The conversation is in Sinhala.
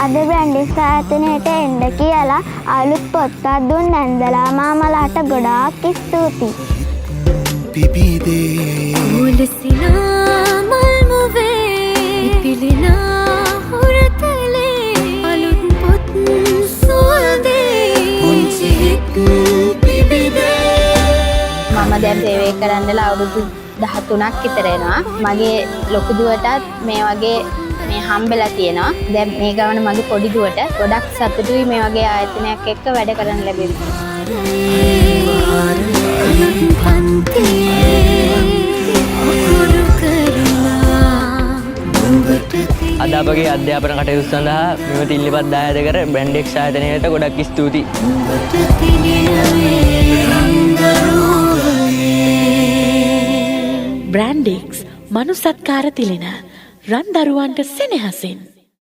අද බ්‍රැන්ඩික්ස් ආයතනයට එන්න කියලා අලුත් පොත්පත් දුන් නැන්දලා මාමලාට ගොඩාක් ස්තුතියි. මම දැන් සේවය කරන්නලා අවුරුදු 13ක් විතර වෙනවා. මගේ ලොකු දුවටත් මේ වගේ මේ හම්බෙලා තියෙනවා. දැන් මේ ගමන මගේ පොඩි දුවට ගොඩක් සතුටුයි මේ වගේ ආයතනයක් එක්ක වැඩ කරන්න ලැබෙන්නේ. අද අපගේ අධ්‍යාපන කටයුතු සඳහා මෙම තිල්ලිපත් දායාද කර බ්‍රැන්ඩික්ස් ආයතනයට ගොඩක් ස්තුතියි. බ්‍රැන්ඩික්ස් මනුසත්කාර තිලෙන රන් දරුවන්ට සෙනෙහසින්